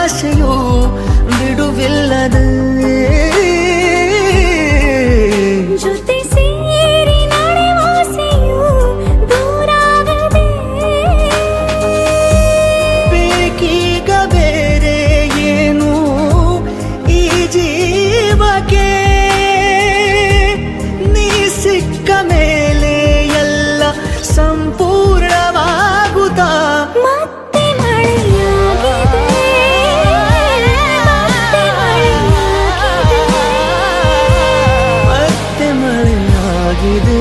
ಆಸೆಯು ಬಿಡುವಿಲ್ಲದೆ ಜೊತೆ ಸೇರಿ ನಡೆವಾಸೆಯು ದೂರಾಗದೆ ಬೇಕೀಗ ಬೇರೆ ಏನು ಈ ಜೀವಕ್ಕೆ ನೀ ಸಿಕ್ಕ ಮೇಲೆ ಎಲ್ಲ ಸಂಪೂರ್ಣವಾಗುತ್ತಾ ಮತ್ತೆ ಮಳೆಯಾಗಿದೆ ಮತ್ತೆ ಮಳೆಯಾಗಿದೆ ಮತ್ತೆ ಮಳೆಯಾಗಿದೆ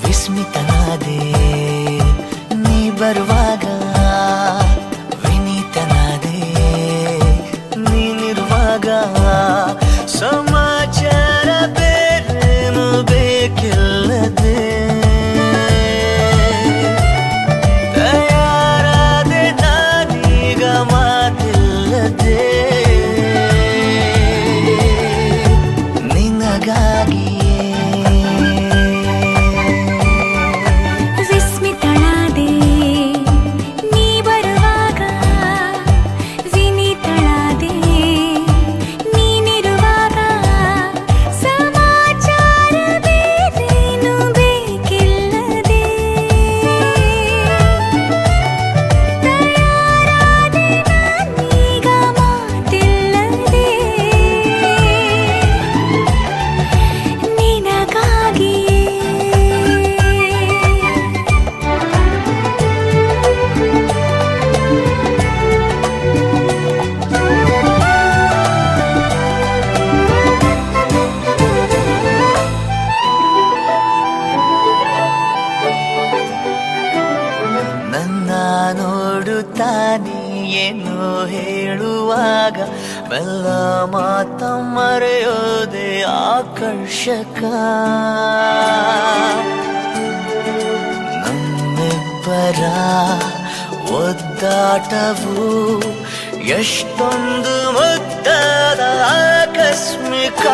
ವಿಸ್ಮಿತನಾದೆ ನೀ ಬರುವಾಗ, ವಿನೀತನಾದೆ ನೀನಿರುವಾಗ. ಸಮಾಚಾರ ಬೇರೇನು ಬೇಕಿಲ್ಲದೆ ತಯಾರಾದೆ ನಾನೀಗ ಮಾತಿಲ್ಲದೆ ನಿನಗಾಗಿ. ವಿಸ್ಮಿತಳಾದೆ ನೀ ಬರುವಾಗ, ವಿನೀತಳಾದೆ ನೀನಿರುವಾಗ. ಸಮಾಚಾರ ಬೇರೇನು ಬೇಕಿಲ್ಲದೆ ತಯಾರಾದೆ ನಾನೀಗ ಮಾತಿಲ್ಲದೆ ನಿನಗಾಗಿಯೇ. ನನ್ನ ನೋಡುತ್ತಾನೆ ಏನು ಹೇಳುವಾಗ ಮೆಲ್ಲ ಮಾತ ಮರೆಯೋದೆ ಆಕರ್ಷಕ. ನಮ್ಮಿಬ್ಬರ ಒದ್ದಾಟವು ಎಷ್ಟೊಂದು ಮುದ್ದಾದ ಆಕಸ್ಮಿಕ.